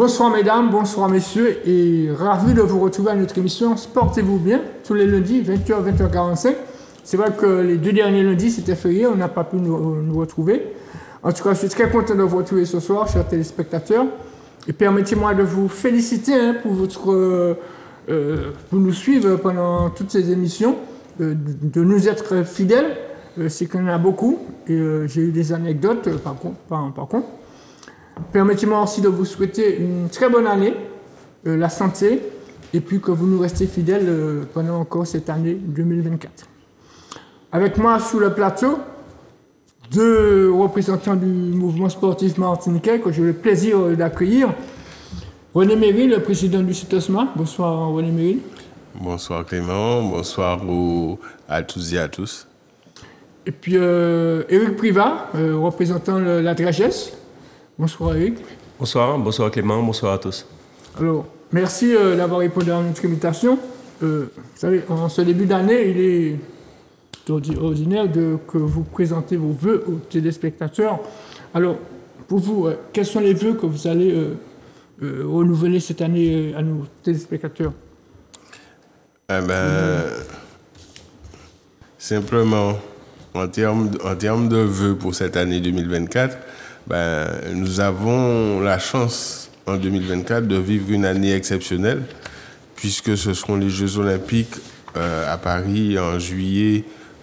Bonsoir mesdames, bonsoir messieurs et ravi de vous retrouver à notre émission Sportez-vous bien tous les lundis 20h, 20h45. C'est vrai que les deux derniers lundis c'était férié, on n'a pas pu nous retrouver. En tout cas, je suis très content de vous retrouver ce soir, chers téléspectateurs. Et permettez-moi de vous féliciter pour nous suivre pendant toutes ces émissions, de nous être fidèles. C'est qu'il y en a beaucoup et j'ai eu des anecdotes par contre. Permettez-moi aussi de vous souhaiter une très bonne année, la santé, et puis que vous nous restez fidèles pendant encore cette année 2024. Avec moi sur le plateau, deux représentants du mouvement sportif martiniquais que j'ai le plaisir d'accueillir. René Méry, le président du CITOSMA. Bonsoir René Méry. Bonsoir Clément, bonsoir à tous et à tous. Et puis Éric Privat, représentant la DRAGES. Bonsoir Eric. Bonsoir Clément, bonsoir à tous. Alors, merci d'avoir répondu à notre invitation. Vous savez, en ce début d'année, il est ordinaire que vous présentez vos vœux aux téléspectateurs. Alors, pour vous, quels sont les vœux que vous allez renouveler cette année à nos téléspectateurs? Simplement, en termes de vœux pour cette année 2024, nous avons la chance en 2024 de vivre une année exceptionnelle puisque ce seront les Jeux Olympiques à Paris en juillet,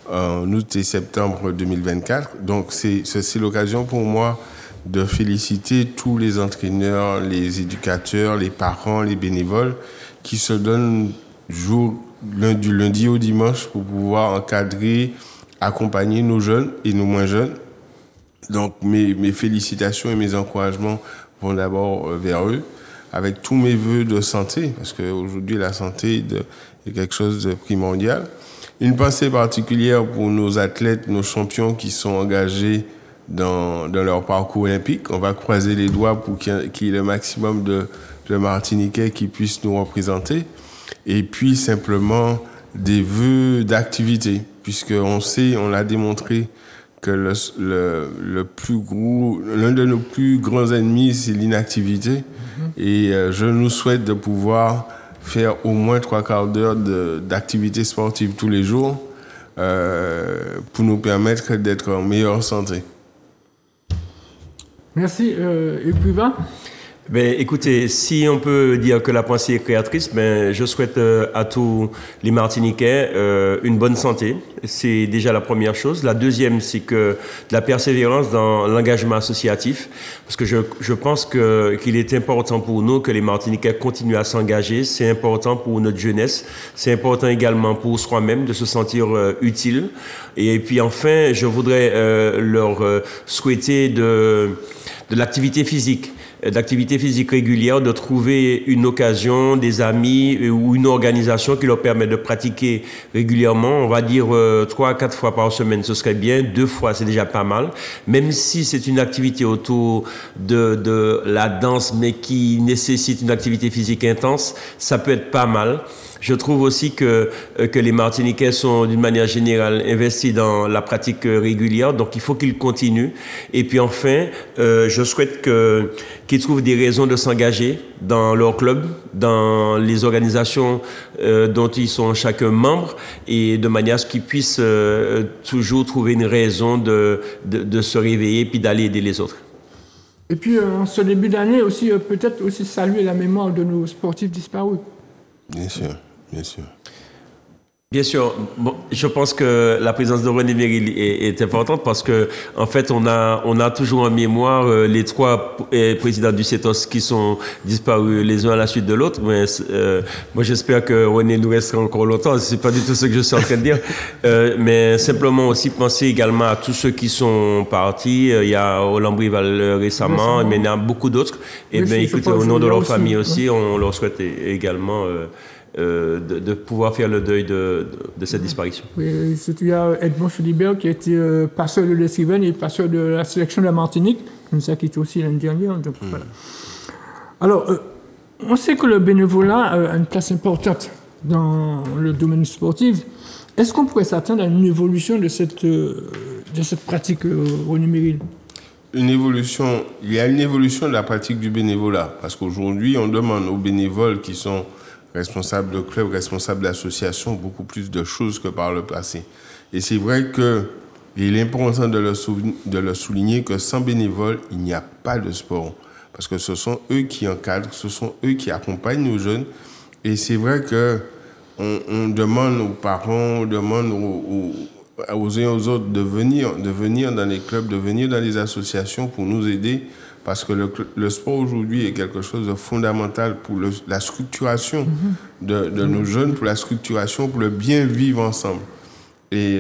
en août et septembre 2024. Donc c'est l'occasion pour moi de féliciter tous les entraîneurs, les éducateurs, les parents, les bénévoles qui se donnent du lundi au dimanche pour pouvoir encadrer, accompagner nos jeunes et nos moins jeunes. Donc mes félicitations et mes encouragements vont d'abord vers eux, avec tous mes vœux de santé, parce qu'aujourd'hui la santé est quelque chose de primordial. Une pensée particulière pour nos athlètes, nos champions qui sont engagés dans leur parcours olympique. On va croiser les doigts pour qu'il y ait le maximum de Martiniquais qui puissent nous représenter. Et puis simplement des vœux d'activité, puisqu'on sait, on l'a démontré, que l'un de nos plus grands ennemis, c'est l'inactivité. Et je nous souhaite de pouvoir faire au moins 3/4 d'heure d'activité sportive tous les jours pour nous permettre d'être en meilleure santé. Merci. Et puis va. Écoutez, si on peut dire que la pensée est créatrice, je souhaite à tous les Martiniquais une bonne santé. C'est déjà la première chose. La deuxième, c'est que de la persévérance dans l'engagement associatif, parce que je pense qu'il est important pour nous que les Martiniquais continuent à s'engager. C'est important pour notre jeunesse. C'est important également pour soi-même de se sentir utile. Et puis enfin, je voudrais leur souhaiter de l'activité physique. D'activité physique régulière, de trouver une occasion, des amis ou une organisation qui leur permet de pratiquer régulièrement. On va dire 3 à 4 fois par semaine, ce serait bien. 2 fois, c'est déjà pas mal. Même si c'est une activité autour de la danse, mais qui nécessite une activité physique intense, ça peut être pas mal. Je trouve aussi que les Martiniquais sont d'une manière générale investis dans la pratique régulière, donc il faut qu'ils continuent. Et puis enfin, je souhaite qu'ils trouvent des raisons de s'engager dans leur club, dans les organisations dont ils sont chacun membre, et de manière à ce qu'ils puissent toujours trouver une raison de se réveiller puis d'aller aider les autres. Et puis en ce début d'année aussi, peut-être aussi saluer la mémoire de nos sportifs disparus. Bien sûr, bien sûr. Bien sûr. Bon, je pense que la présence de René Méry est importante parce que, en fait, on a toujours en mémoire les 3 présidents du CETOS qui sont disparus les uns à la suite de l'autre. Mais moi, j'espère que René nous restera encore longtemps. C'est pas du tout ce que je suis en train de dire. Mais simplement aussi penser également à tous ceux qui sont partis. Il y a Roland Brival récemment, mais il y en a beaucoup d'autres. Et bien, écoutez, au nom de leur famille aussi, on leur souhaite également de pouvoir faire le deuil de cette disparition. Oui, surtout il y a Edmond Philibert qui a été passeur de l'Escrivaine et passeur de la sélection de la Martinique, comme ça qui était aussi l'année dernière. Donc, voilà. Alors, on sait que le bénévolat a une place importante dans le domaine sportif. Est-ce qu'on pourrait s'attendre à une évolution de cette pratique, René Méry? une évolution, il y a une évolution de la pratique du bénévolat. Parce qu'aujourd'hui, on demande aux bénévoles qui sont responsables de clubs, responsables d'associations, beaucoup plus de choses que par le passé. Et c'est vrai qu'il est important de le souligner que sans bénévoles, il n'y a pas de sport. Parce que ce sont eux qui encadrent, ce sont eux qui accompagnent nos jeunes. Et c'est vrai qu'on demande aux parents, on demande aux uns et aux autres de venir dans les clubs, de venir dans les associations pour nous aider. Parce que le sport aujourd'hui est quelque chose de fondamental pour la structuration de nos jeunes, pour la structuration, pour le bien vivre ensemble. Et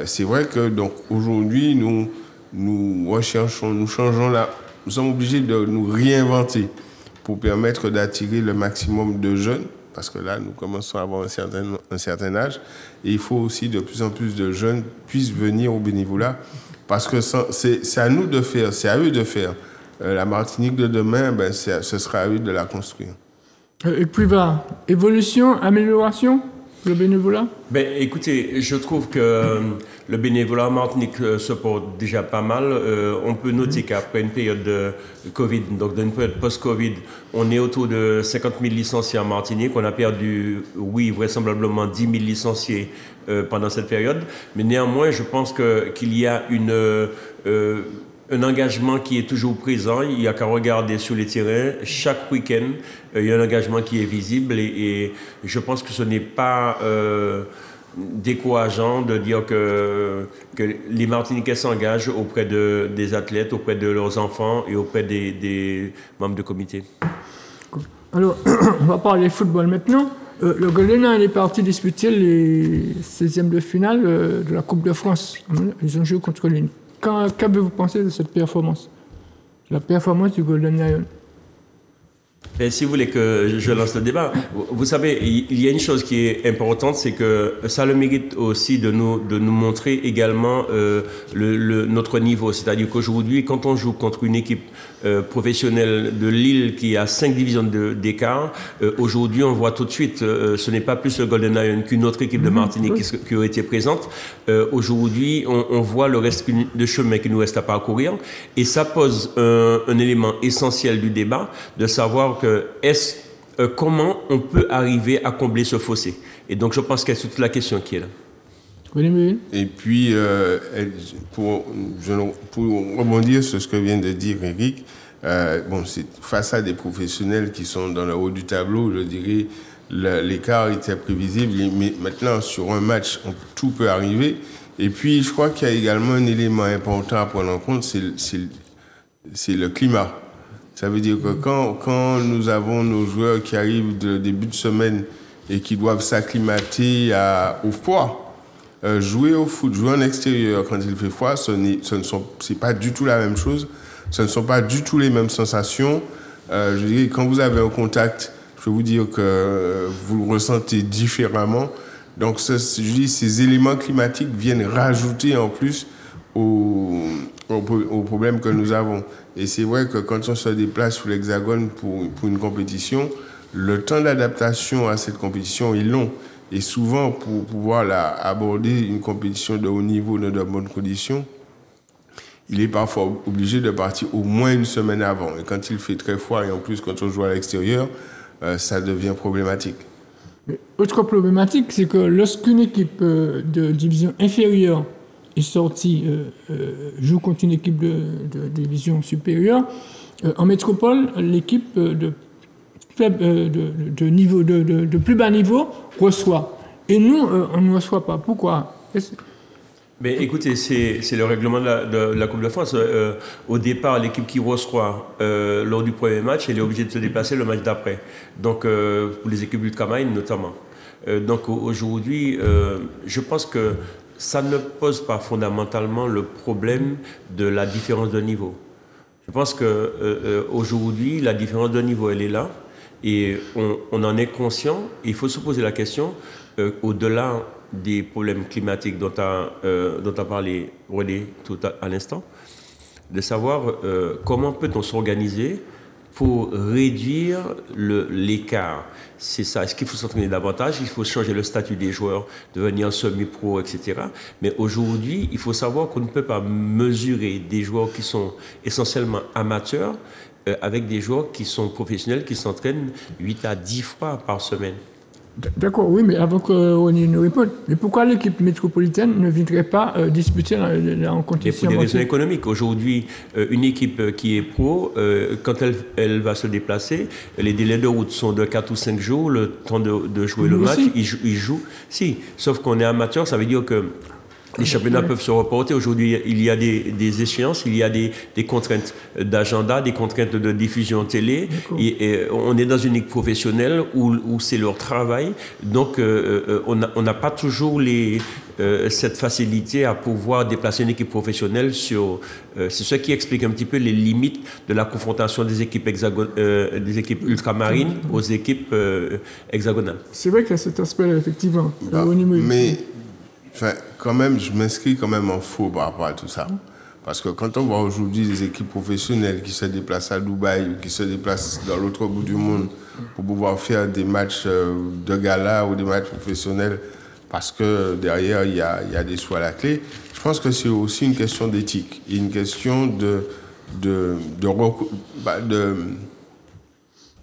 c'est vrai que donc aujourd'hui, nous recherchons, nous sommes obligés de nous réinventer pour permettre d'attirer le maximum de jeunes, parce que là, nous commençons à avoir un certain âge, et il faut aussi de plus en plus de jeunes puissent venir au bénévolat, parce que c'est à nous de faire, c'est à eux de faire. La Martinique de demain, ce sera à eux de la construire. Et puis, évolution, amélioration, le bénévolat? Écoutez, je trouve que le bénévolat en Martinique se porte déjà pas mal. On peut noter qu'après une période de Covid, donc d'une période post-Covid, on est autour de 50 000 licenciés en Martinique. On a perdu, oui, vraisemblablement 10 000 licenciés pendant cette période. Mais néanmoins, je pense qu'il y a un engagement qui est toujours présent. Il n'y a qu'à regarder sur les terrains. Chaque week-end, il y a un engagement qui est visible et je pense que ce n'est pas décourageant de dire que les Martiniquais s'engagent auprès des athlètes, auprès de leurs enfants et auprès des membres de comité. Alors, on va parler football maintenant. Le Golden Lion est parti disputer les 16e de finale de la Coupe de France. Ils ont joué contre l'Inde. Qu'avez-vous pensé de cette performance? La performance du Golden Lion? Si vous voulez que je lance le débat, vous savez, il y a une chose qui est importante, c'est que ça a le mérite aussi de nous montrer également notre niveau. C'est-à-dire qu'aujourd'hui, quand on joue contre une équipe professionnelle de Lille qui a 5 divisions d'écart, aujourd'hui on voit tout de suite, ce n'est pas plus le Golden Lion qu'une autre équipe de Martinique qui a été présente. Aujourd'hui, on voit le reste de chemin qui nous reste à parcourir et ça pose un élément essentiel du débat de savoir comment on peut arriver à combler ce fossé. Et donc, je pense que c'est toute la question qui est là. Et puis, pour rebondir sur ce que vient de dire Eric, c'est face à des professionnels qui sont dans le haut du tableau, je dirais, l'écart était prévisible, mais maintenant, sur un match, tout peut arriver. Et puis, je crois qu'il y a également un élément important à prendre en compte, c'est le climat. Ça veut dire que quand nous avons nos joueurs qui arrivent de début de semaine et qui doivent s'acclimater au froid, jouer au foot, jouer en extérieur quand il fait froid, c'est pas du tout la même chose. Ce ne sont pas du tout les mêmes sensations. Je dirais quand vous avez un contact, je peux vous dire que vous le ressentez différemment. Donc, ces éléments climatiques viennent rajouter en plus aux problèmes que nous avons. Et c'est vrai que quand on se déplace sur l'Hexagone pour une compétition, le temps d'adaptation à cette compétition est long. Et souvent, pour pouvoir aborder une compétition de haut niveau dans de bonnes conditions, il est parfois obligé de partir au moins une semaine avant. Et quand il fait très froid, et en plus quand on joue à l'extérieur, ça devient problématique. Autre problématique, c'est que lorsqu'une équipe de division inférieure est sortie, joue contre une équipe de division supérieure, en métropole, l'équipe de plus bas niveau reçoit. Et nous, on ne reçoit pas. Pourquoi? Mais écoutez, c'est le règlement de la Coupe de France. Au départ, l'équipe qui reçoit lors du premier match, elle est obligée de se déplacer le match d'après. Donc, pour les équipes ultramarines notamment. Donc, aujourd'hui, je pense que ça ne pose pas fondamentalement le problème de la différence de niveau. Je pense qu'aujourd'hui, la différence de niveau, elle est là. Et on en est conscient. Et il faut se poser la question, au-delà des problèmes climatiques dont a parlé René tout à l'instant, de savoir comment peut-on s'organiser pour réduire l'écart. C'est ça. Est-ce qu'il faut s'entraîner davantage? Il faut changer le statut des joueurs, devenir semi-pro, etc. Mais aujourd'hui, il faut savoir qu'on ne peut pas mesurer des joueurs qui sont essentiellement amateurs avec des joueurs qui sont professionnels, qui s'entraînent 8 à 10 fois par semaine. D'accord, oui, mais avant qu'on ait une réponse, mais pourquoi l'équipe métropolitaine ne viendrait pas disputer la rencontre ici? Pour des raisons économiques. Aujourd'hui, une équipe qui est pro, quand elle va se déplacer, les délais de route sont de 4 ou 5 jours, le temps de jouer le match, il joue. Si, sauf qu'on est amateur, ça veut dire que les championnats peuvent se reporter. Aujourd'hui, il y a des échéances, il y a des contraintes d'agenda, des contraintes de diffusion télé. Et on est dans une ligue professionnelle où c'est leur travail. Donc, on n'a pas toujours cette facilité à pouvoir déplacer une équipe professionnelle sur... c'est ce qui explique un petit peu les limites de la confrontation des équipes ultramarines aux équipes hexagonales. C'est vrai qu'il y a cet aspect, effectivement. Mais... Enfin, quand même, je m'inscris quand même en faux par rapport à tout ça. Parce que quand on voit aujourd'hui des équipes professionnelles qui se déplacent à Dubaï ou qui se déplacent dans l'autre bout du monde pour pouvoir faire des matchs de gala ou des matchs professionnels parce que derrière, il y a des sous à la clé, je pense que c'est aussi une question d'éthique et une question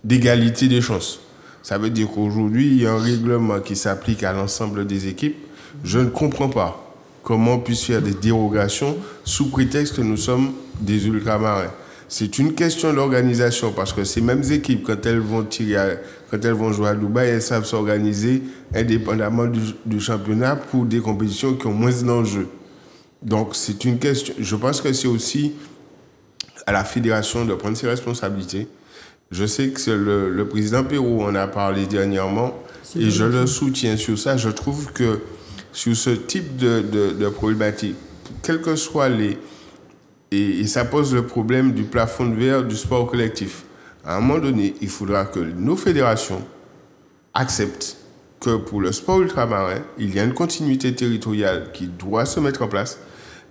d'égalité des chances. Ça veut dire qu'aujourd'hui, il y a un règlement qui s'applique à l'ensemble des équipes. Je ne comprends pas comment on puisse faire des dérogations sous prétexte que nous sommes des ultramarins. C'est une question d'organisation parce que ces mêmes équipes, quand elles vont jouer à Dubaï, elles savent s'organiser indépendamment du championnat pour des compétitions qui ont moins d'enjeux. Donc c'est une question. Je pense que c'est aussi à la fédération de prendre ses responsabilités. Je sais que le président Pérou en a parlé dernièrement et je le soutiens sur ça. Je trouve que sur ce type de problématique, quels que soient et ça pose le problème du plafond de verre du sport collectif. À un moment donné, il faudra que nos fédérations acceptent que pour le sport ultramarin, il y a une continuité territoriale qui doit se mettre en place.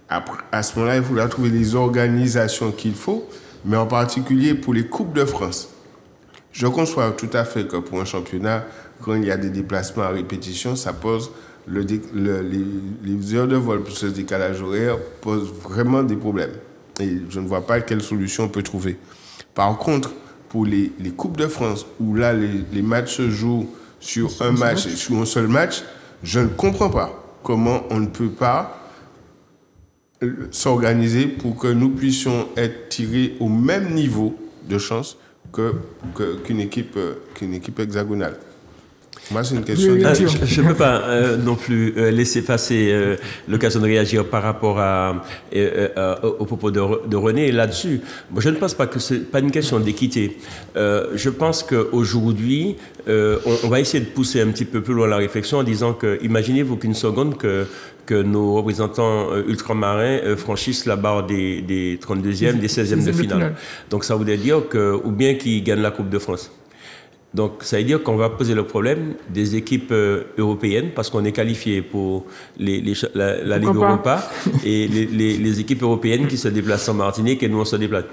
Après, à ce moment-là, il faudra trouver les organisations qu'il faut, mais en particulier pour les Coupes de France. Je conçois tout à fait que pour un championnat, quand il y a des déplacements à répétition, ça pose les heures de vol pour ce décalage horaire posent vraiment des problèmes. Et je ne vois pas quelle solution on peut trouver. Par contre, pour les Coupes de France, où là, les matchs se jouent sur un seul match, je ne comprends pas comment on ne peut pas s'organiser pour que nous puissions être tirés au même niveau de chance qu'une équipe hexagonale. Moi, c'est une question je ne peux pas non plus laisser passer l'occasion de réagir par rapport au propos de René là-dessus. Moi, je ne pense pas que ce n'est pas une question d'équité. Je pense qu'aujourd'hui, on va essayer de pousser un petit peu plus loin la réflexion en disant que, imaginez-vous qu'une seconde que nos représentants ultramarins franchissent la barre des 32e, des 16e de finale. Donc, ça voudrait dire ou bien qu'ils gagnent la Coupe de France. Donc, ça veut dire qu'on va poser le problème des équipes européennes parce qu'on est qualifié pour la Ligue Europa et les équipes européennes qui se déplacent en Martinique et nous on se déplace.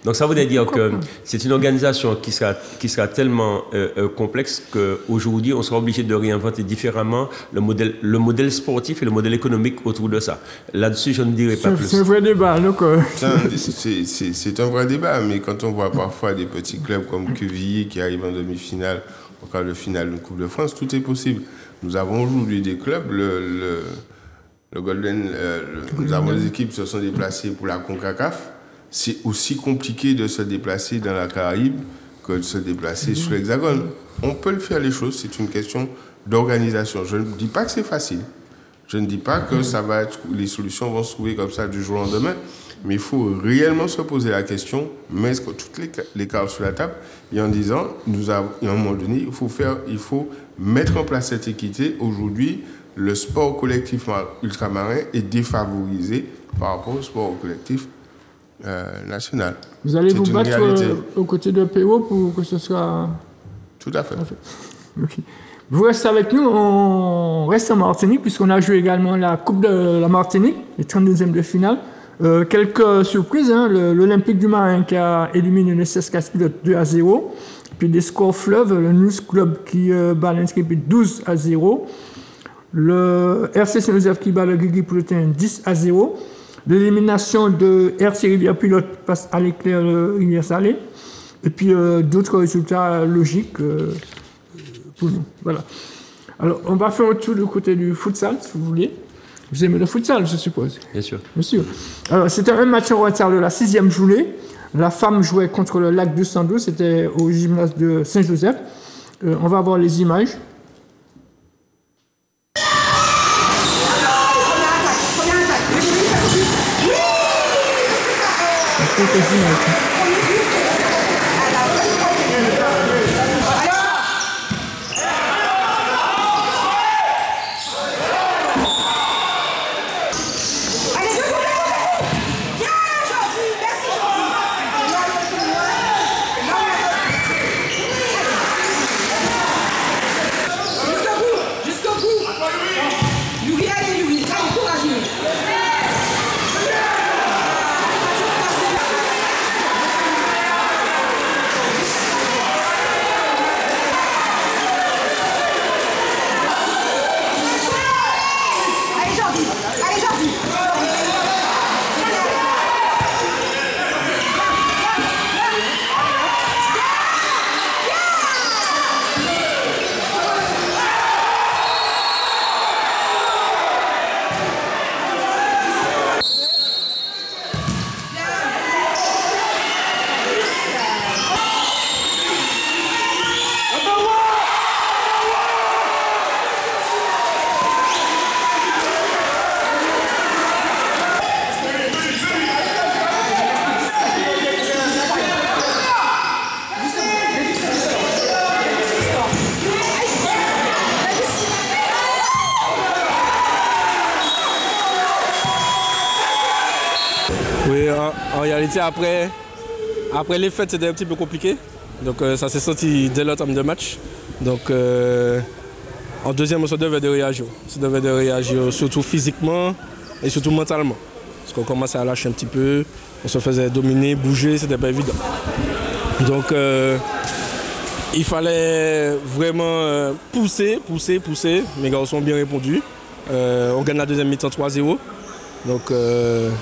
Donc, ça veut dire que c'est une organisation qui sera tellement complexe qu'aujourd'hui, on sera obligé de réinventer différemment le modèle sportif et le modèle économique autour de ça. Là-dessus, je ne dirai pas plus. C'est un vrai débat. C'est un vrai débat, mais quand on voit parfois des petits clubs comme Quevilly qui arrivent en demi-finale, en cas de finale de Coupe de France, tout est possible. Nous avons aujourd'hui des clubs, le Golden, nous avons des équipes qui se sont déplacées pour la CONCACAF. C'est aussi compliqué de se déplacer dans la Caraïbe que de se déplacer sur l'Hexagone. On peut le faire les choses, c'est une question d'organisation. Je ne dis pas que c'est facile. Je ne dis pas que les solutions vont se trouver comme ça du jour au lendemain. Mais il faut réellement se poser la question, mettre toutes les cartes sur la table et en disant, à un moment donné, il faut mettre en place cette équité. Aujourd'hui, le sport collectif ultramarin est défavorisé par rapport au sport collectif national. Vous allez vous battre aux côtés de PO pour que ce soit... Tout à fait. Okay. Vous restez avec nous, on reste en Martinique puisqu'on a joué également la Coupe de la Martinique, les 32e de finale. Quelques surprises, hein, l'Olympique du Marin qui a éliminé le CSKA Pilote 2-0. Puis des scores fleuves, le News Club qui bat l'Inscripit 12-0. Le RC Saint-Joseph qui bat le Guigui Pelotin 10-0. L'élimination de RC Rivière Pilote face à l'Éclair Rivière Salée. Et puis d'autres résultats logiques pour nous. Voilà. Alors, on va faire un tour du côté du futsal, si vous voulez. Vous aimez le futsal, je suppose? Bien sûr. Bien sûr. Alors, c'était un match en retard de la 6e journée. La femme jouait contre le Lac 212, c'était au gymnase de Saint-Joseph. On va voir les images. Quelques images. Oui, en réalité, après les fêtes, c'était un petit peu compliqué. Donc ça s'est senti dès l'entame de match. Donc en deuxième, on se devait de réagir. On se devait de réagir surtout physiquement et surtout mentalement. Parce qu'on commençait à lâcher un petit peu, on se faisait dominer, bouger, c'était pas évident. Donc il fallait vraiment pousser. Mes garçons ont bien répondu. On gagne la deuxième mi-temps 3-0. Donc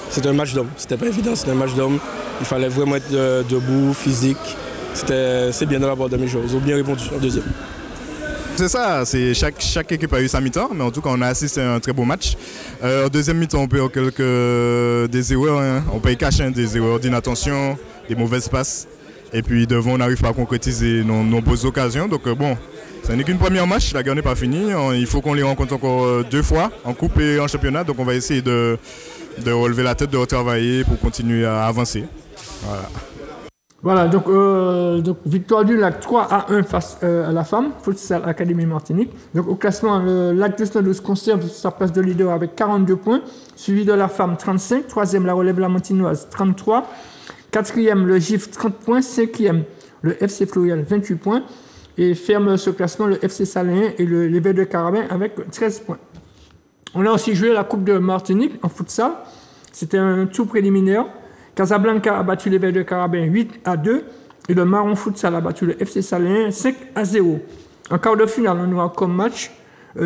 c'était un match d'homme, c'était pas évident, c'était un match d'homme. Il fallait vraiment être debout, physique. C'est bien de la part de mes joueurs, ils ont bien répondu en deuxième. C'est ça, chaque équipe a eu sa mi-temps, mais en tout cas on a assisté à un très beau match. En deuxième mi-temps on peut avoir des erreurs, hein. On peut y cacher des erreurs d'inattention, des mauvaises passes. Et puis devant on n'arrive pas à concrétiser nos nombreuses occasions. Donc bon, ce n'est qu'une première match, la guerre n'est pas finie. Il faut qu'on les rencontre encore 2 fois, en coupe et en championnat. Donc on va essayer de relever la tête, de retravailler pour continuer à avancer. Voilà, donc victoire du Lac 3-1 face à la femme, Futsal Académie Martinique. Donc au classement, le Lac 212 conserve sa place de leader avec 42 points, suivi de la femme 35, troisième la Relève la Montinoise 33, quatrième le GIF 30 points, cinquième le FC Florial 28 points, et ferme ce classement le FC Saléen et les Verts de Carabin avec 13 points. On a aussi joué la Coupe de Martinique en futsal, c'était un tour préliminaire. Casablanca a battu les Verts de Carabin 8-2 et le Marron Futsal a battu le FC Saléen 5-0. En quart de finale, on aura comme match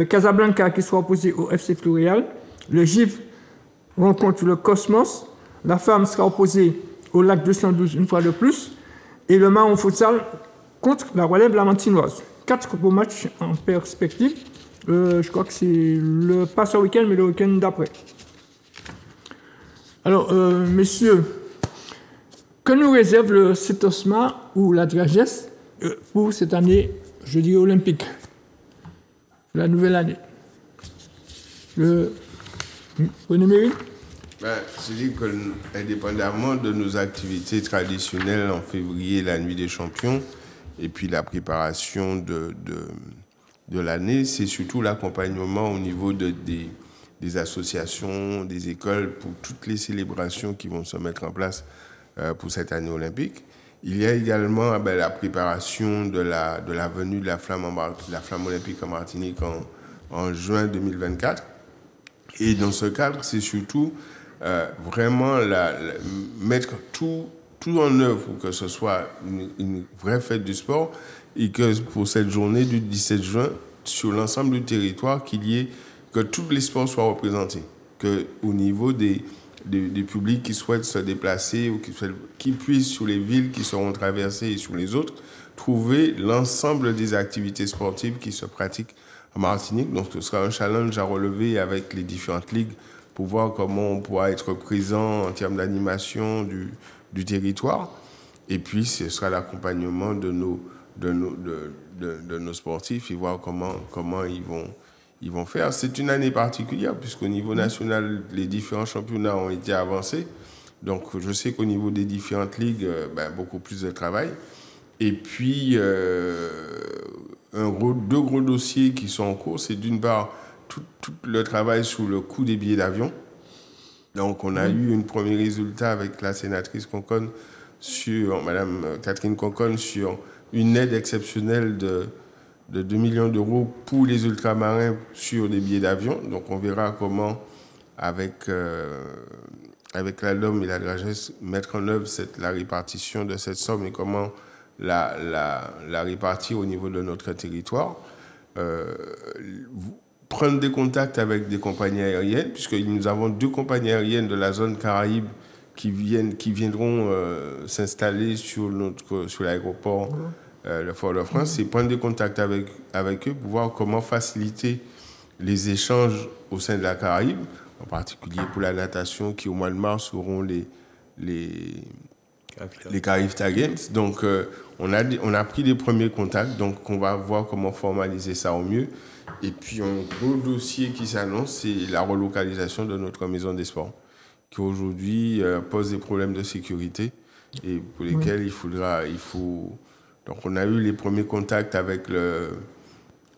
Casablanca qui sera opposé au FC Florial. Le GIF rencontre le Cosmos. La femme sera opposée au Lac 212 une fois de plus. Et le Marron Futsal contre la Relève la Montinoise. 4 beaux matchs en perspective. Je crois que c'est pas ce week-end, mais le week-end d'après. Alors, messieurs, que nous réserve le CETOSMA ou la DRAGES pour cette année, je dis olympique, la nouvelle année? René Méry? Je dis que, indépendamment de nos activités traditionnelles en février, la nuit des champions, et puis la préparation de l'année, c'est surtout l'accompagnement au niveau des associations, des écoles, pour toutes les célébrations qui vont se mettre en place pour cette année olympique. Il y a également la préparation de la venue de la flamme olympique en Martinique en juin 2024. Et dans ce cadre, c'est surtout vraiment mettre tout en œuvre pour que ce soit une vraie fête du sport et que pour cette journée du 17 juin, sur l'ensemble du territoire, que tous les sports soient représentés, qu'au niveau des publics qui souhaitent se déplacer ou qui puissent, sur les villes qui seront traversées et sur les autres, trouver l'ensemble des activités sportives qui se pratiquent en Martinique. Donc, ce sera un challenge à relever avec les différentes ligues pour voir comment on pourra être présent en termes d'animation du territoire. Et puis, ce sera l'accompagnement de nos sportifs et voir comment ils vont faire. C'est une année particulière puisqu'au niveau national, les différents championnats ont été avancés. Donc, je sais qu'au niveau des différentes ligues, beaucoup plus de travail. Et puis, deux gros dossiers qui sont en cours, c'est d'une part tout le travail sur le coût des billets d'avion. Donc, on a eu un premier résultat avec la sénatrice Conconne Madame Catherine Conconne, sur une aide exceptionnelle de 2 millions d'euros pour les ultramarins sur des billets d'avion. Donc, on verra comment, avec la LOM et la DRAGES, mettre en œuvre la répartition de cette somme et comment la répartir au niveau de notre territoire. Prendre des contacts avec des compagnies aériennes, puisque nous avons 2 compagnies aériennes de la zone Caraïbe qui viendront s'installer sur l'aéroport de Fort-de-France, et prendre des contacts avec eux pour voir comment faciliter les échanges au sein de la Caraïbe, en particulier pour la natation qui, au mois de mars, auront les Carifta Games. Donc, on a pris les premiers contacts, donc on va voir comment formaliser ça au mieux. Et puis, un gros dossier qui s'annonce, c'est la relocalisation de notre maison des sports, qui aujourd'hui pose des problèmes de sécurité et pour lesquels il faut... Donc, on a eu les premiers contacts avec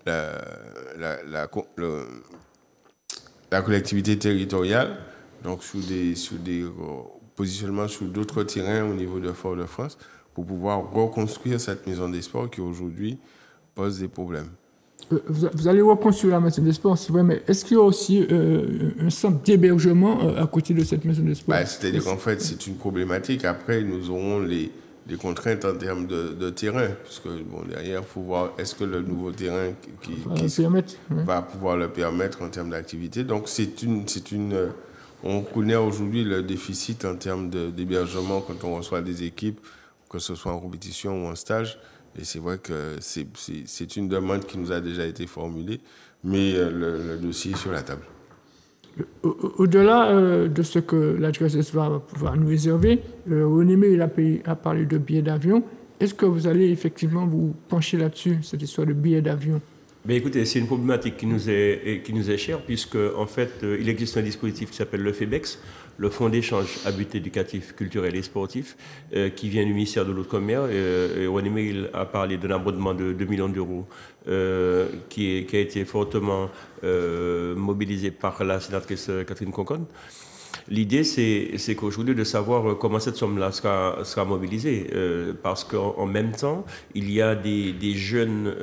la collectivité territoriale, donc sur des positionnements sur d'autres terrains au niveau de Fort-de-France, pour pouvoir reconstruire cette maison des sports qui aujourd'hui pose des problèmes. Vous allez reconstruire la maison des sports, c'est vrai, mais est-ce qu'il y a aussi un centre d'hébergement à côté de cette maison des sports? C'est-à-dire qu'en fait, c'est une problématique. Après, nous aurons les contraintes en termes de terrain, puisque derrière, il faut voir est-ce que le nouveau terrain va pouvoir le permettre en termes d'activité. Donc, on connaît aujourd'hui le déficit en termes d'hébergement quand on reçoit des équipes, que ce soit en compétition ou en stage. Et c'est vrai que c'est une demande qui nous a déjà été formulée, mais le dossier est sur la table. Au-delà de ce que la DRAGES va pouvoir nous réserver, René Méhil a parlé de billets d'avion. Est-ce que vous allez effectivement vous pencher là-dessus, cette histoire de billets d'avion? Ben écoutez, c'est une problématique qui nous est chère, puisque en fait, il existe un dispositif qui s'appelle le FEBEX, le Fonds d'échange à but éducatif, culturel et sportif, qui vient du ministère de l'Outre-mer. René Méhil a parlé d'un abondement de 2 millions d'euros qui a été fortement mobilisé par la sénatrice Catherine Conconne. L'idée, c'est qu'aujourd'hui, de savoir comment cette somme-là sera mobilisée. Parce qu'en même temps, il y a des jeunes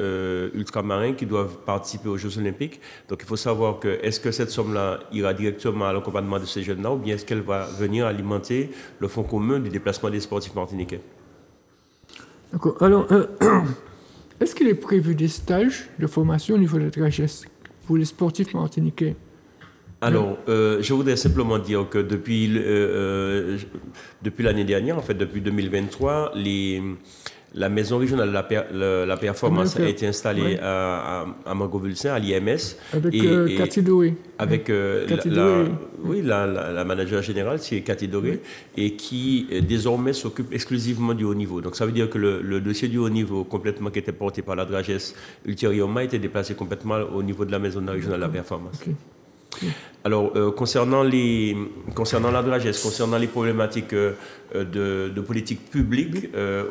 ultramarins qui doivent participer aux Jeux Olympiques. Donc, il faut savoir est-ce que cette somme-là ira directement à l'accompagnement de ces jeunes-là, ou bien est-ce qu'elle va venir alimenter le fonds commun du déplacement des sportifs martiniquais? D'accord. Alors, est-ce qu'il est prévu des stages de formation au niveau de la DRAGES pour les sportifs martiniquais? Alors, je voudrais simplement dire que depuis l'année dernière, en fait, depuis 2023, la maison régionale de la performance a été installée à Mangovulsin, à l'IMS. Avec Cathy Doré. Avec la manager générale, c'est Cathy Doré, et qui désormais s'occupe exclusivement du haut niveau. Donc ça veut dire que le dossier du haut niveau, complètement qui était porté par la DRAGES, ultérieurement a été déplacé complètement au niveau de la maison régionale de la performance. Okay. Alors, concernant la DRAGES, concernant les problématiques de politique publique,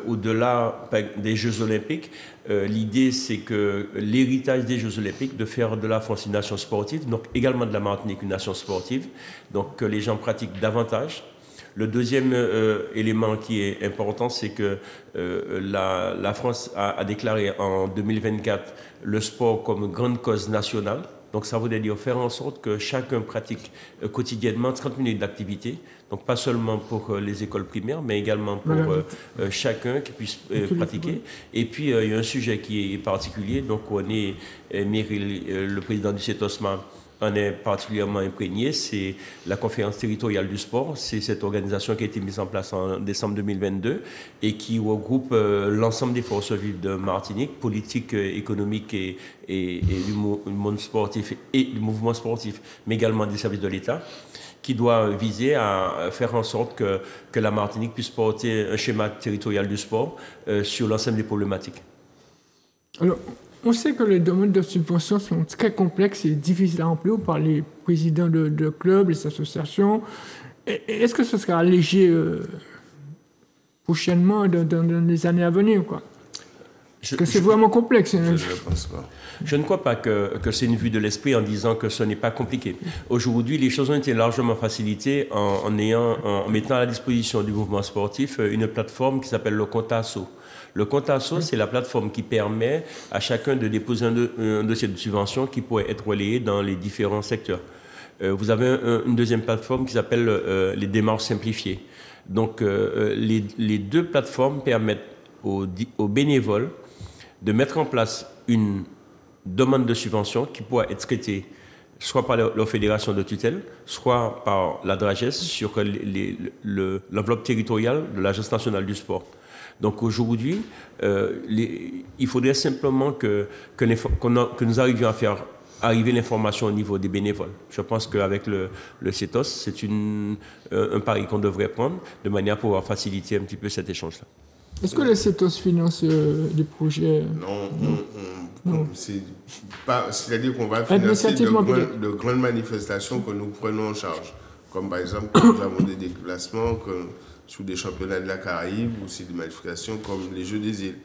au-delà des Jeux Olympiques, l'idée, c'est que l'héritage des Jeux Olympiques, de faire de la France une nation sportive, donc également de la Martinique une nation sportive, donc que les gens pratiquent davantage. Le deuxième élément qui est important, c'est que la France a déclaré en 2024 le sport comme grande cause nationale. Donc ça voudrait dire faire en sorte que chacun pratique quotidiennement 30 minutes d'activité. Donc pas seulement pour les écoles primaires, mais également pour chacun qui puisse pratiquer. Et puis il y a un sujet qui est particulier. Donc on est, Meryl, le président du CETOSMA, en est particulièrement imprégné, c'est la conférence territoriale du sport. C'est cette organisation qui a été mise en place en décembre 2022 et qui regroupe l'ensemble des forces vives de Martinique, politique, économique et du monde sportif et du mouvement sportif, mais également des services de l'État, qui doit viser à faire en sorte que la Martinique puisse porter un schéma territorial du sport sur l'ensemble des problématiques. Alors, on sait que les domaines de subvention sont très complexes et difficiles à remplir par les présidents de clubs, les associations. Est-ce que ce sera allégé prochainement, dans les années à venir, quoi? C'est vraiment complexe. Je ne pense pas. Je ne crois pas que c'est une vue de l'esprit en disant que ce n'est pas compliqué. Aujourd'hui, les choses ont été largement facilitées en mettant à la disposition du mouvement sportif une plateforme qui s'appelle le Contasso. Le Contasso, c'est la plateforme qui permet à chacun de déposer un dossier de subvention qui pourrait être relayé dans les différents secteurs. Vous avez une deuxième plateforme qui s'appelle les démarches simplifiées. Donc, les deux plateformes permettent aux bénévoles de mettre en place une demande de subvention qui pourra être traitée soit par leur fédération de tutelle, soit par la DRAGES sur l'enveloppe territoriale de l'Agence nationale du sport. Donc aujourd'hui, il faudrait simplement que nous arrivions à faire arriver l'information au niveau des bénévoles. Je pense qu'avec le CETOS, c'est un pari qu'on devrait prendre de manière à pouvoir faciliter un petit peu cet échange-là. Est-ce que le CETOS finance des projets? Non. C'est-à-dire qu'on va financer de grandes manifestations que nous prenons en charge. Comme par exemple, nous avons des déplacements sous des championnats de la Caraïbe ou aussi des manifestations comme les Jeux des îles.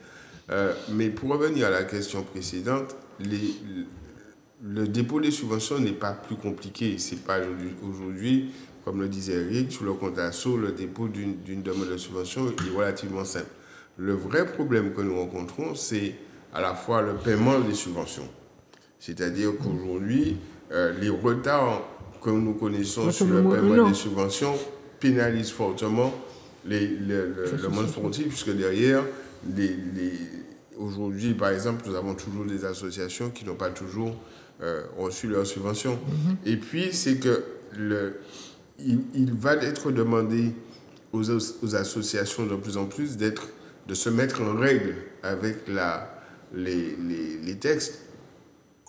Mais pour revenir à la question précédente, le dépôt des subventions n'est pas plus compliqué. C'est pas aujourd'hui, comme le disait Eric, sur le compte ASSO, le dépôt d'une demande de subvention est relativement simple. Le vrai problème que nous rencontrons, c'est à la fois le paiement des subventions. C'est-à-dire qu'aujourd'hui, les retards que nous connaissons sur le paiement des subventions pénalisent fortement le monde sportif, puisque derrière, aujourd'hui, par exemple, nous avons toujours des associations qui n'ont pas toujours reçu leurs subventions. Et puis, c'est que il va être demandé aux associations de plus en plus de se mettre en règle avec les textes.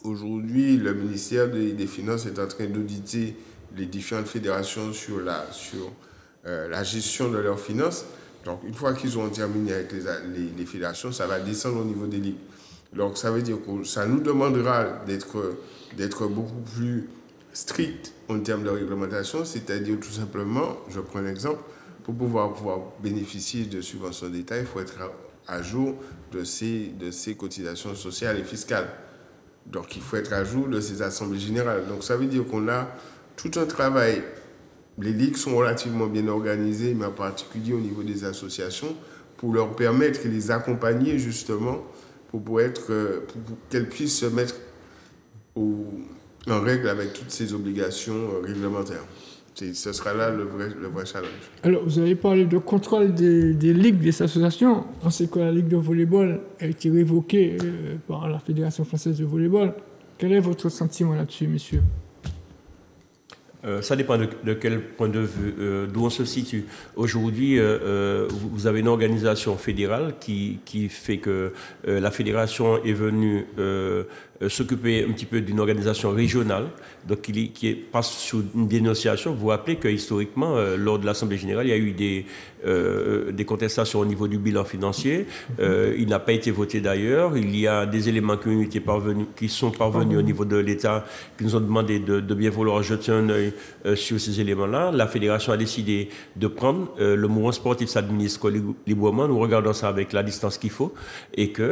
Aujourd'hui, le ministère des Finances est en train d'auditer les différentes fédérations sur la gestion de leurs finances. Donc, une fois qu'ils auront terminé avec les fédérations, ça va descendre au niveau des ligues. Donc, ça veut dire que ça nous demandera d'être beaucoup plus strict en termes de réglementation, c'est-à-dire tout simplement, je prends un exemple, pour pouvoir bénéficier de subventions d'État, il faut être à jour de ces cotisations sociales et fiscales. Donc, il faut être à jour de ces assemblées générales. Donc, ça veut dire qu'on a tout un travail. Les ligues sont relativement bien organisées, mais en particulier au niveau des associations, pour leur permettre et les accompagner justement pour qu'elles puissent se mettre en règle avec toutes ces obligations réglementaires. Ce sera là le vrai challenge. Alors, vous avez parlé de contrôle des ligues, des associations. On sait que la Ligue de volleyball a été révoquée par la Fédération française de volleyball. Quel est votre sentiment là-dessus, messieurs? Ça dépend de quel point de vue, d'où on se situe. Aujourd'hui, vous avez une organisation fédérale qui fait que la fédération est venue s'occuper un petit peu d'une organisation régionale, donc qui passe sous une dénonciation. Vous vous rappelez que historiquement, lors de l'Assemblée générale, il y a eu des contestations au niveau du bilan financier. Il n'a pas été voté d'ailleurs. Il y a des éléments qui sont parvenus au niveau de l'État, qui nous ont demandé de bien vouloir jeter un œil sur ces éléments-là. La fédération a décidé de prendre. Le mouvement sportif s'administre librement. Nous regardons ça avec la distance qu'il faut et que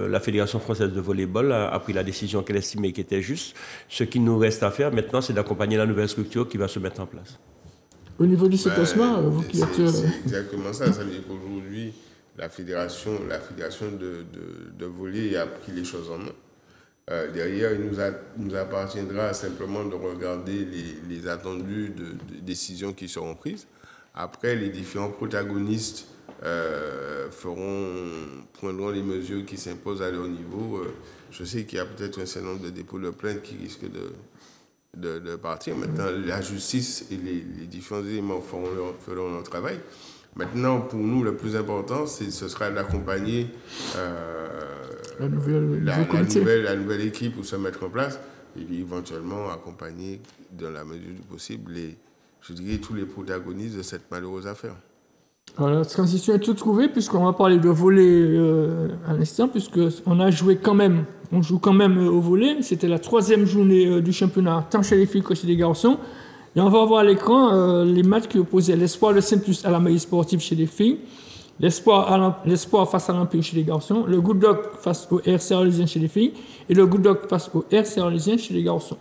la Fédération française de volleyball a pris la décision qu'elle estimait qui était juste. Ce qui nous reste à faire maintenant, c'est d'accompagner la nouvelle structure qui va se mettre en place. Au niveau du CETOSMA, vous qui êtes... C'est exactement ça. Ça veut dire qu'aujourd'hui, la fédération de volley a pris les choses en main. Derrière, nous appartiendra simplement de regarder les attendus de décisions qui seront prises. Après, les différents protagonistes prendront les mesures qui s'imposent à leur niveau. Je sais qu'il y a peut-être un certain nombre de dépôts de plainte qui risquent de partir. Maintenant, la justice et les différents éléments feront leur travail. Maintenant, pour nous, le plus important, ce sera d'accompagner la nouvelle équipe pour se mettre en place et puis éventuellement accompagner, dans la mesure du possible, je dirais, tous les protagonistes de cette malheureuse affaire. Alors, la transition est toute trouvée, puisqu'on va parler de volley à l'instant, puisqu'on joue quand même au volley. C'était la 3e journée du championnat, tant chez les filles que chez les garçons. Et on va voir à l'écran les matchs qui opposaient l'Espoir de Saint-Plus à la Mairie Sportive chez les filles, l'Espoir face à l'Empire chez les garçons, le Good Dog face au RC Arlésien chez les filles, et le Good Dog face au RC Arlésien chez les garçons.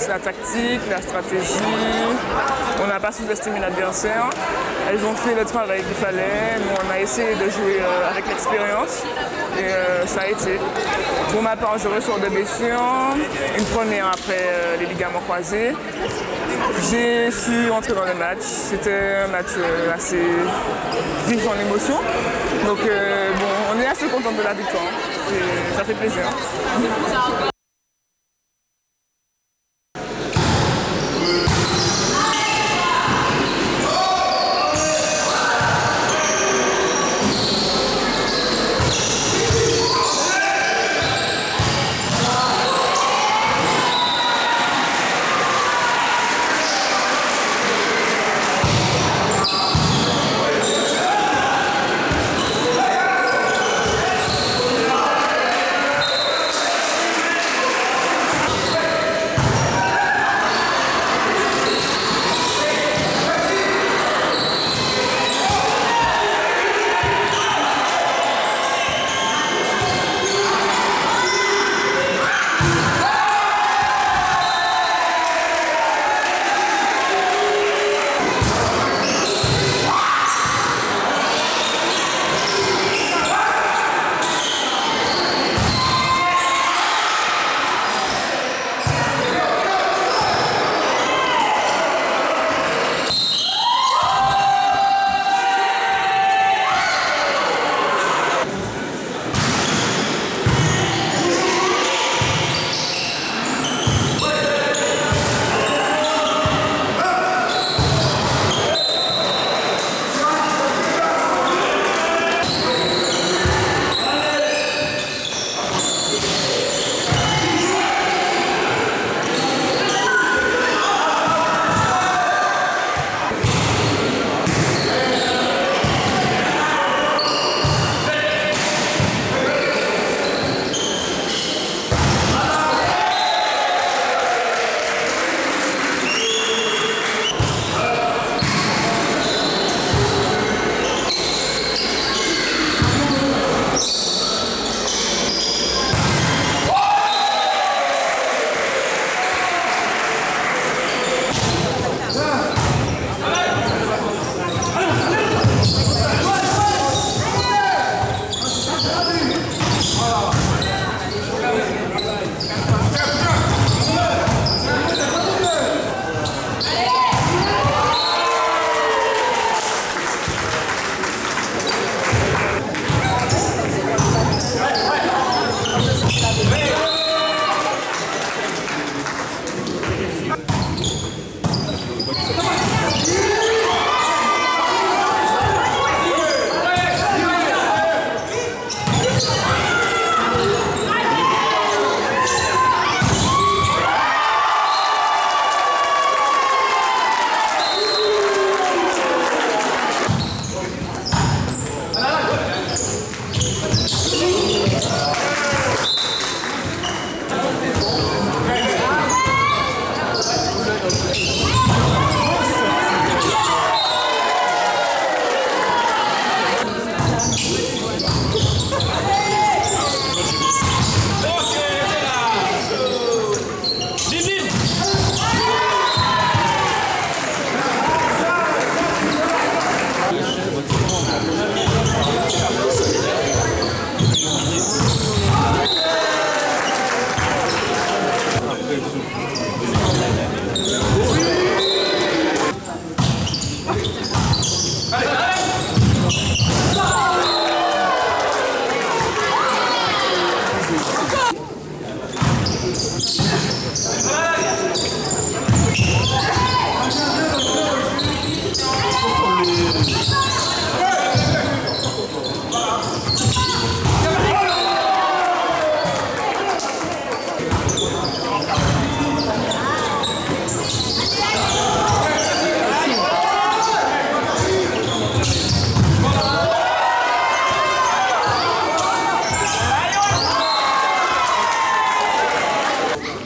La tactique, la stratégie, on n'a pas sous-estimé l'adversaire. Elles ont fait le travail qu'il fallait, nous on a essayé de jouer avec l'expérience et ça a été. Pour ma part, je ressors de blessure, une première après les ligaments croisés. J'ai su entrer dans le match, c'était un match assez riche en émotions. Donc on est assez content de la victoire, ça fait plaisir.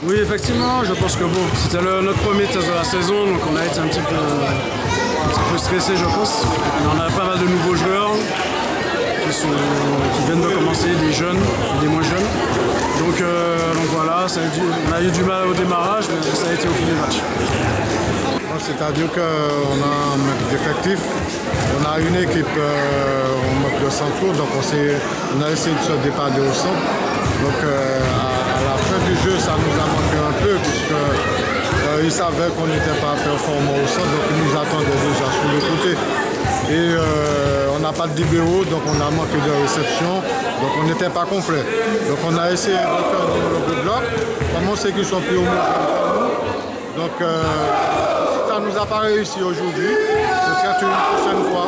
Oui, effectivement, je pense que bon, c'était notre premier test de la saison, donc on a été un petit peu stressé, je pense. On a pas mal de nouveaux joueurs qui viennent de commencer, des jeunes et des moins jeunes. Donc voilà, on a eu du mal au démarrage, mais ça a été au fil du match. C'est-à-dire qu'on a un manque d'effectifs, on a une équipe en manque de centre, donc on a essayé de se dépanner au centre. Donc à la fin du jeu, ça nous a manqué un peu, puisqu'ils savaient qu'on n'était pas performant au centre, donc ils nous attendaient déjà sur le côté. Et on n'a pas de libéraux, donc on a manqué de réception, donc on n'était pas complet. Donc on a essayé de faire le bloc, comme on sait qu'ils sont plus au moins que nous. Donc ça ne nous a pas réussi aujourd'hui, peut-être une prochaine fois.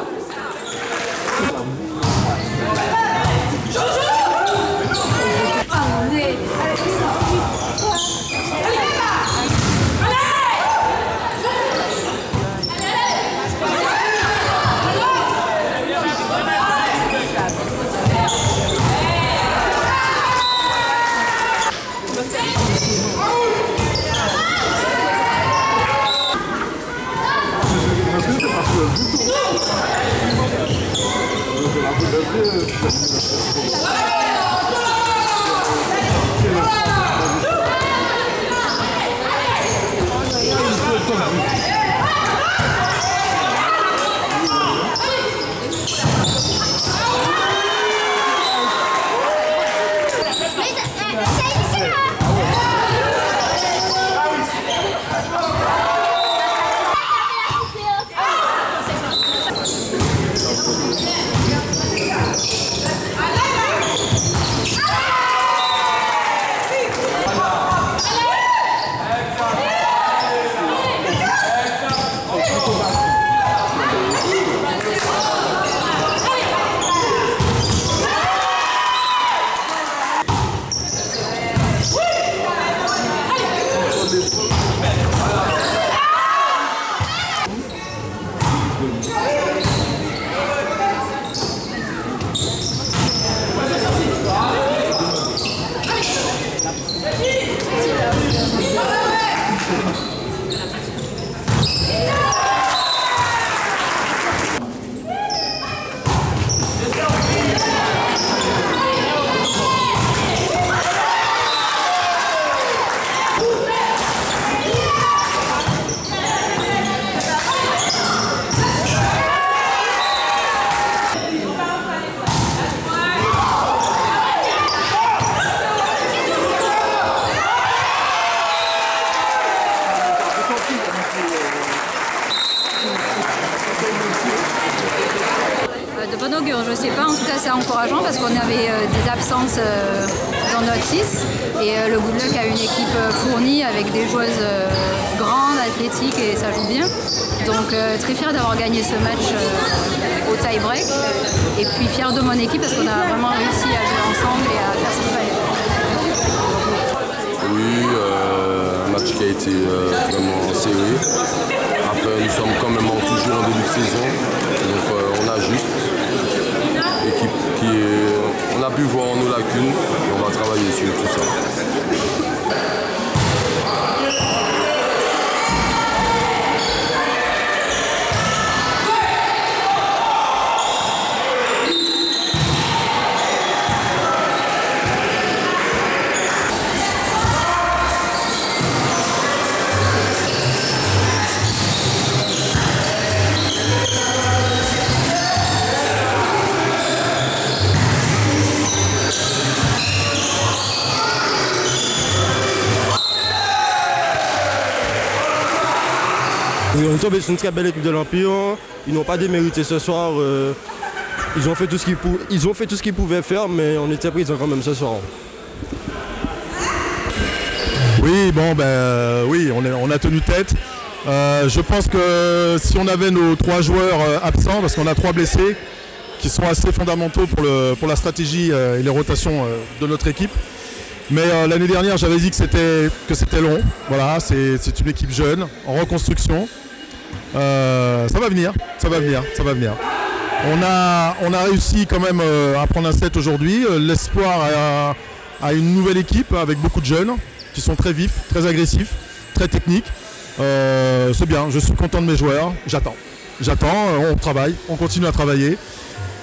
De bon augure, je ne sais pas, en tout cas c'est encourageant parce qu'on avait des absences dans notre 6 et le Good Luck a une équipe fournie avec des joueuses grandes, athlétiques et ça joue bien. Donc très fière d'avoir gagné ce match au tie-break et puis fière de mon équipe parce qu'on a vraiment réussi à jouer ensemble et à faire ce qu'il fallait. Oui, un match qui a été vraiment serré. Après, nous sommes quand même toujours en début de saison, donc on ajuste. On a pu voir nos lacunes et on va travailler sur tout ça. Oui, on est tombé sur une très belle équipe de l'Empire. Ils n'ont pas démérité ce soir. Ils ont fait tout ce qu'ils pouvaient faire, mais on était présents quand même ce soir. Oui, bon, oui, on a tenu tête. Je pense que si on avait nos 3 joueurs absents, parce qu'on a 3 blessés, qui sont assez fondamentaux pour la stratégie et les rotations de notre équipe. Mais l'année dernière, j'avais dit que c'était long. Voilà, c'est une équipe jeune, en reconstruction. Ça va venir. On a réussi quand même à prendre un set aujourd'hui. L'espoir a une nouvelle équipe avec beaucoup de jeunes qui sont très vifs, très agressifs, très techniques. C'est bien, je suis content de mes joueurs. J'attends, on travaille, on continue à travailler.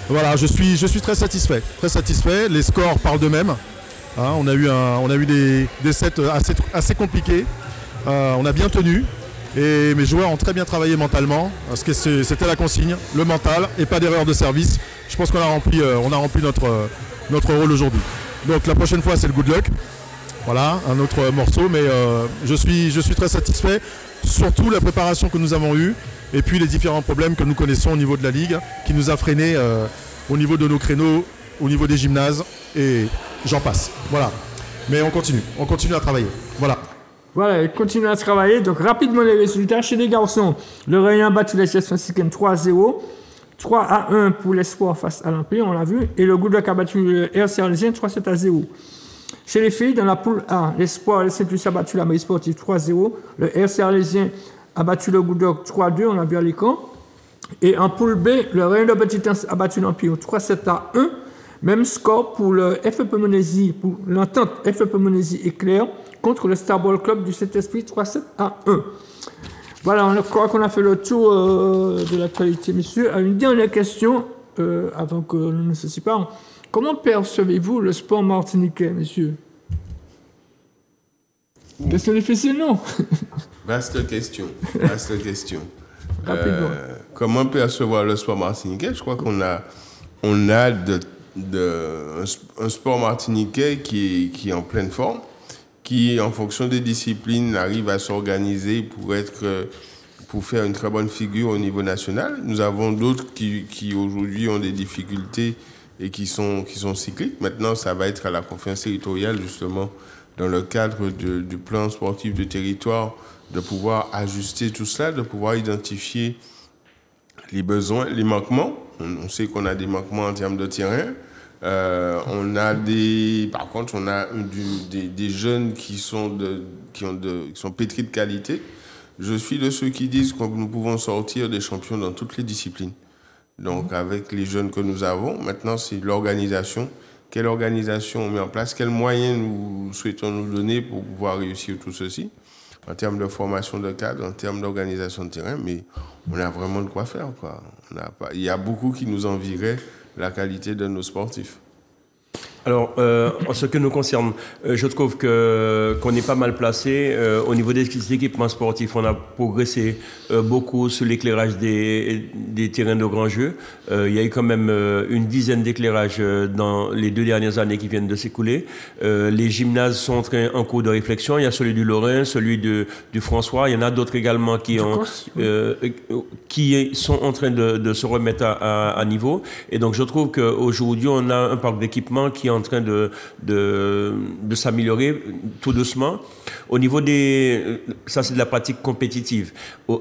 Voilà, je suis très satisfait. Les scores parlent d'eux-mêmes. Hein, on a eu des sets assez compliqués. On a bien tenu. Et mes joueurs ont très bien travaillé mentalement. Parce que c'était la consigne, le mental et pas d'erreur de service. Je pense qu'on a rempli notre rôle aujourd'hui. Donc la prochaine fois, c'est le good luck. Voilà, un autre morceau. Mais je suis très satisfait. Surtout la préparation que nous avons eue. Et puis les différents problèmes que nous connaissons au niveau de la Ligue, qui nous a freinés au niveau de nos créneaux, au niveau des gymnases, et j'en passe. Voilà. Mais on continue à travailler. Voilà. Voilà, et continue à travailler. Donc rapidement les résultats. Chez les garçons, le Rayon a battu les Chefs Mexicains 3-0. 3-1 pour l'Espoir face à l'Empire, on l'a vu. Et le Goudok a battu le RC Arlésien 3-7-0. Chez les filles, dans la poule A, l'Espoir et le Saint-Lucie a battu la Mairie Sportive 3-0. Le RC Arlésien a battu le Goudok 3-2, on a vu à l'écran. Et en poule B, le Rayon de Petitance a battu l'Empire 3-7-1. Même score pour le FEP Montérégie, pour l'entente FEP Montérégie Éclair contre le Starball Club du Saint-Esprit 3-7-1. Voilà, on croit qu'on a fait le tour de l'actualité, messieurs. Une dernière question, avant que nous ne se séparons. Comment percevez-vous le sport martiniquais, messieurs? Question difficile, non? Vaste question. Rapidement. Comment percevoir le sport martiniquais? Je crois qu'on a un sport martiniquais qui est en pleine forme, qui, en fonction des disciplines, arrive à s'organiser pour faire une très bonne figure au niveau national. Nous avons d'autres qui aujourd'hui ont des difficultés et qui sont cycliques. Maintenant, ça va être à la conférence territoriale, justement, dans le cadre du plan sportif de territoire, de pouvoir ajuster tout cela, de pouvoir identifier les besoins, les manquements. On sait qu'on a des manquements en termes de terrain. Par contre, on a des jeunes qui sont pétris de qualité. Je suis de ceux qui disent que nous pouvons sortir des champions dans toutes les disciplines. Donc, avec les jeunes que nous avons, maintenant, c'est l'organisation. Quelle organisation on met en place? Quels moyens nous souhaitons nous donner pour pouvoir réussir tout ceci? En termes de formation de cadre, en termes d'organisation de terrain, mais on a vraiment de quoi faire, quoi. Il y a beaucoup qui nous envieraient la qualité de nos sportifs. Alors, en ce qui nous concerne, je trouve qu'on est pas mal placé. Au niveau des équipements sportifs, on a progressé beaucoup sur l'éclairage des terrains de grands jeux. Il y a eu quand même une dizaine d'éclairages dans les 2 dernières années qui viennent de s'écouler. Les gymnases sont en cours de réflexion. Il y a celui du Lorrain, celui du François. Il y en a d'autres également qui sont en train de se remettre à niveau. Et donc, je trouve qu'aujourd'hui, on a un parc d'équipements qui est en train de s'améliorer tout doucement. Au niveau ça c'est de la pratique compétitive.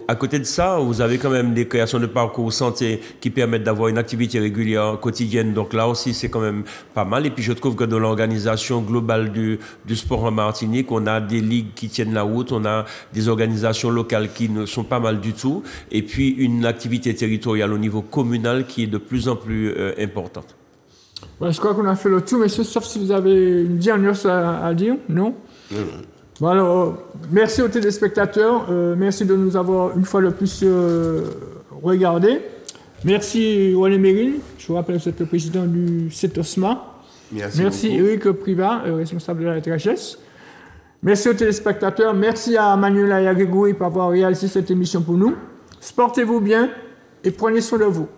À côté de ça, vous avez quand même des créations de parcours santé qui permettent d'avoir une activité régulière quotidienne. Donc là aussi, c'est quand même pas mal. Et puis je trouve que dans l'organisation globale du sport en Martinique, on a des ligues qui tiennent la route, on a des organisations locales qui ne sont pas mal du tout. Et puis une activité territoriale au niveau communal qui est de plus en plus importante. Ouais, je crois qu'on a fait le tour, messieurs, sauf si vous avez une dernière chose à dire, non? Bon, alors, merci aux téléspectateurs, merci de nous avoir une fois de plus regardés. Merci René Mérine, je vous rappelle que vous êtes le président du CETOSMA. Merci Eric Privat, responsable de la THS. Merci aux téléspectateurs, merci à Manuela et à Grégory pour avoir réalisé cette émission pour nous. Sportez-vous bien et prenez soin de vous.